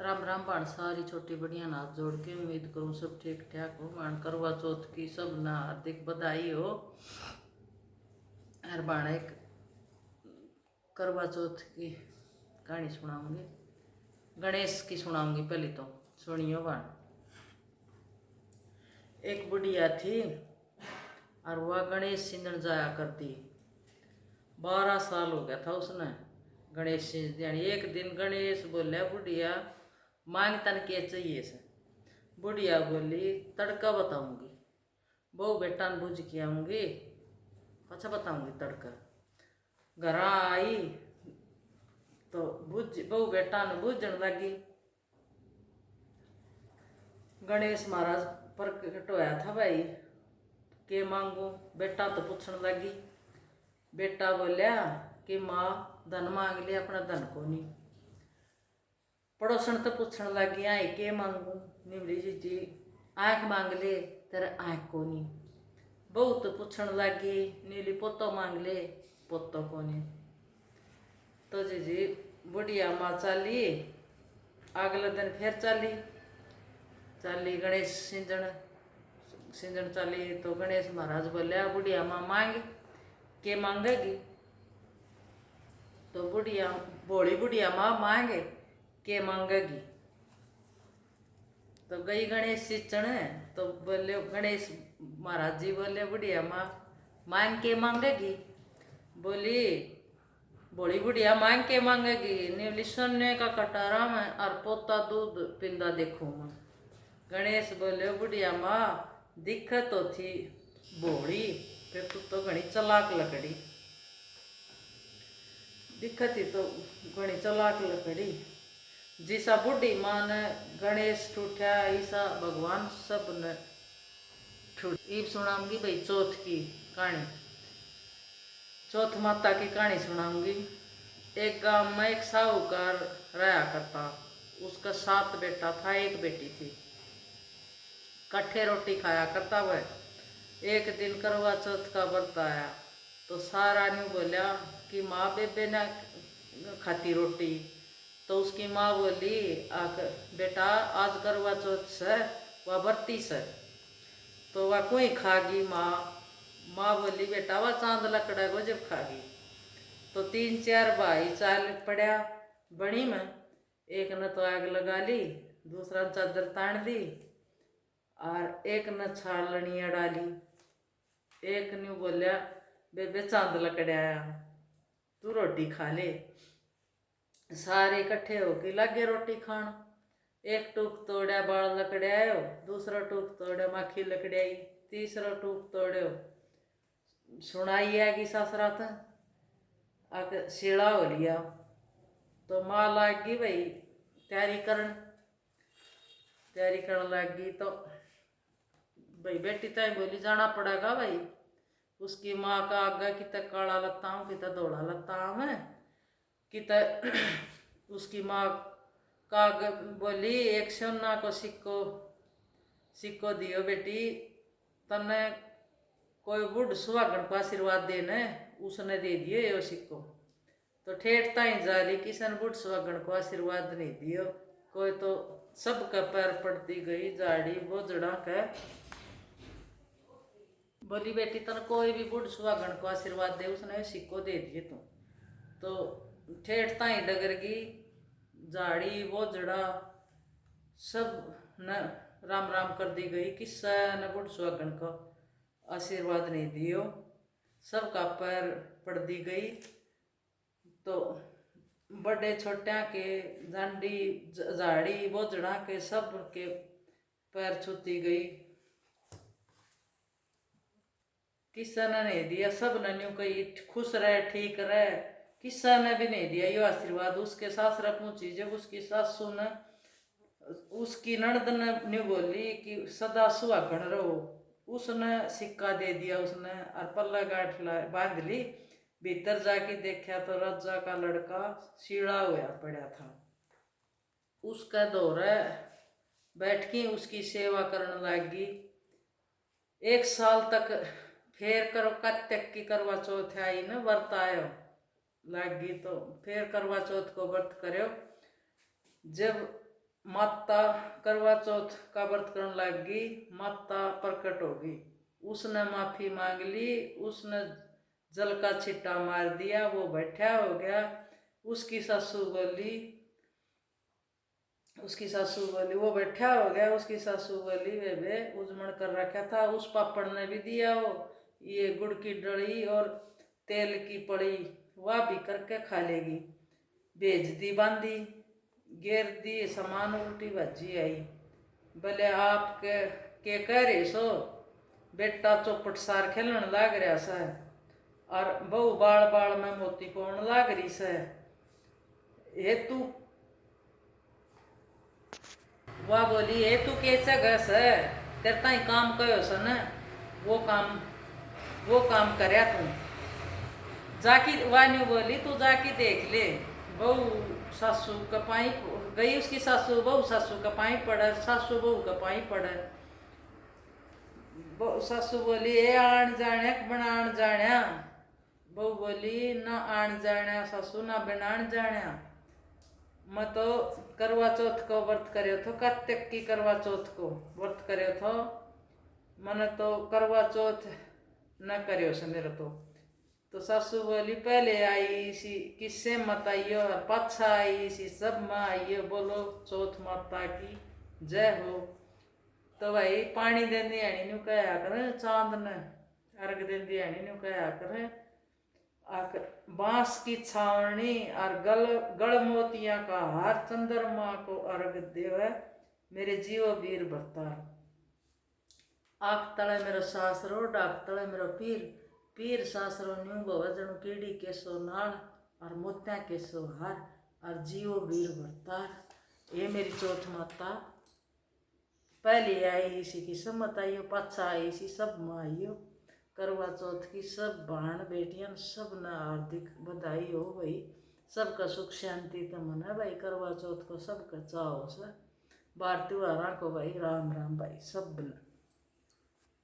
राम राम बाण सारी छोटी बड़िया हाथ जोड़ के उम्मीद करूँ सब ठीक ठाक हो। मान करवा चौथ की सब ना हार्दिक बधाई हो। हर बाण एक करवा चौथ की कहानी सुनाऊंगी, गणेश की सुनाऊंगी। पहले तो सुनियो बाण। एक बुढ़िया थी और वह गणेश सिंधन जाया करती। 12 साल हो गया था उसने गणेश सिंधन। एक दिन गणेश बोलिया, बुढ़िया मांग तन के चाहिए से। बुढ़िया बोली, तड़का बताऊंगी, बहु बेटा ने भूज के आऊंगी, अच्छा बताऊंगी तड़का। घर आई तो बहु बेटा ने भूजन लगी। गणेश महाराज प्रकट होया था, भाई के मांगू। बेटा तो पूछने लगी। बेटा बोलिया कि माँ धन मांग लिया, अपना धन को नहीं। पड़ोसन तो पूछने लगी, आई के मांगू। निमली जी आँख मांग ले, तेरे आँख को नहीं। बहू तो पूछने लगी, नीली पोतो मांग ले, पोतो को नहीं। तो जी बुढ़िया माँ चाली। अगले दिन फिर चाली गणेश सिंजन चाली। तो गणेश महाराज बोलिया, बुढ़िया माँ मांग के मांगेगी। तो भोली बुढ़िया माँ मांगे के मांगेगी। तो गई गणेश सिंचन। तो बोले गणेश महाराज जी बोले, बुढ़िया माँ मांग के मांगेगी। बोली भोली बुढ़िया मांग के मांगेगी, नीली सोने का कटारा में और पोता दूध पिंदा देखो माँ। गणेश बोले, बुढ़िया माँ दिक्कत तो थी भोली, फिर तो घनी चलाक लकड़ी। दिक्कत ही तो घनी चलाक लकड़ी। जिसा बुढ़ी माँ ने गणेश ठूठा, ईसा भगवान सब ने ठूठ। इब सुनाऊंगी भाई चौथ की कहानी। चौथ माता की कहानी सुनाऊंगी। एक गांव में एक साहूकार रहा करता। उसका 7 बेटा था, एक बेटी थी। कट्ठे रोटी खाया करता वह। एक दिन करवा चौथ का व्रत आया तो सारा ने बोलिया कि माँ बेबे ने खाती रोटी। तो उसकी माँ बोली, बेटा आज करवा चौथ से वह व्रती से, तो वह कोई खागी। माँ बोली, बेटा वह चांद लकड़ा को जब खागी। तो 3-4 भाई चाल पड़ा बनी में। एक ने तो आग लगा ली, दूसरा चादर तान दी और एक ने छालनिया डाली। एक ने बोलिया, बेबे चांद लकड़ा आया, तू रोटी खा ले। सारे इकट्ठे होके लगे रोटी खान। एक टूक तोड़ा बाल लकड़े आयो, दूसरा टूक तोड़ा माखी लकड़ी आई, तीसरा टूक तोड़ो सुनाई आएगी ससरात आके शिला हो लिया। तो माँ लाग गई भाई तैयारी करन लग गई। तो भाई बेटी ताई बोली, जाना पड़ेगा भाई। उसकी माँ का आगा कितना काला लगता हूँ, कितना धोला लगता हूँ मैं, कितना। उसकी माँ का बोली, एक सोना को सिक्को दियो बेटी, तने कोई बुढ़ सुहागन को आशीर्वाद देने, उसने दे दियो ये सिक्को। तो ठेठ ताई जा रही, किसन बुढ़ सुहागन को आशीर्वाद नहीं दियो। कोई तो सबका पैर पड़ती गई जाड़ी बोझड़ा के। बोली, बेटी तन कोई भी बुढ़ सुहागन को आशीर्वाद दे, उसने सिक्को दे दिए तुम। तो ठेठ ताई डगर गई, झाड़ी बोझड़ा सब न राम राम कर दी गई। किस्सा न बुढ़ सुहागन को आशीर्वाद नहीं दियो, सबका पैर पड़ दी गई। तो बड़े छोटा के जांडी झाड़ी बोझड़ा के सब के पैर छूती गई। किसा ने नहीं दिया, सब ने न्यू कही खुश रहे ठीक रहे। किसा ने भी नहीं दिया यो आशीर्वाद। उसके सासरा पूछी जब उसकी सासू ने, उसकी ननद ने न्यू बोली कि सदा सुहागन रहो। उसने सिक्का दे दिया उसने और पल्ला गांठ बांध ली। भीतर जाके देखा तो राजा का लड़का शीड़ा हुआ पड़ा था। उसका दौरे बैठ के उसकी सेवा करने लगी। 1 साल तक फिर करो कत्तक की करवा चौथ आई न व्रत आयो लगी। तो फिर करवा चौथ को व्रत करो। जब माता करवा चौथ का व्रत करने लग गई। माता प्रकट होगी, उसने माफी मांग ली, उसने जल का छिट्टा मार दिया, वो बैठा हो गया। उसकी सासू बोली वो बैठा हो गया। उसकी सासू बोली वे उजमण कर रखा था, उस पापड़ ने भी दिया हो, ये गुड़ की डली और तेल की पड़ी, वह भी करके खा लेगी। भेज दी बांधी, घेर दी समान, उल्टी भज्जी आई। बोले आप के कह रहे सो, बेटा चौपट सार खेलन लाग रहा सा, और बहु बाल बाल में मोती पौन लाग रही से। हे तू वह बोली हे तू कैसे गस है, तेरे ताई काम कयो सन, वो काम करया तू जाकी। वान्यू बोली तू जाकी देख ले। बहू सासू कपाई गई, उसकी सासू बहू सासू कपाई पड़े, सासू बहू कपाई पड़े। सासू बोली ए आण जाण्या बनाण जाण्या। बहू बोली ना आण जाण्या सासू, ना बनाण जाण्या। मैं तो करवा चौथ को व्रत कर्यो थो, कार्तिक की करवा चौथ को व्रत कर्यो थो, मैंने तो करवा चौथ न कर्यो से मेरे तो सासू बोली पहले आई सी किससे मत आइयो, पाछा आई सी सब माँ आइयो, बोलो चौथ माता की जय हो। तो भाई पानी देने आनी नु कहा कर, चांद ने अर्घ देने आनी नु कहा कर, बांस की छावनी और गल मोतिया का हार, चंद्रमा को अर्घ देवे मेरे जीव वीर भरतार। आख तले मेरो सासरो, डाक तले मेरो पीर, पीर सासरो न्यू भवजन कीड़ी केसो नाल, और मोत्या केसो हार, और जीव वीर भरतार। ये मेरी चौथ माता पहले आई इसी की सम्मत आइयो, पाछा आई इसी सब माँ आइयो। करवा चौथ की सब बहन बेटियां सब न हार्दिक बधाई हो भाई, सबका सुख शांति तो मना भाई। करवा चौथ को सबका चाहो से बार त्योहार को भाई राम राम भाई सब।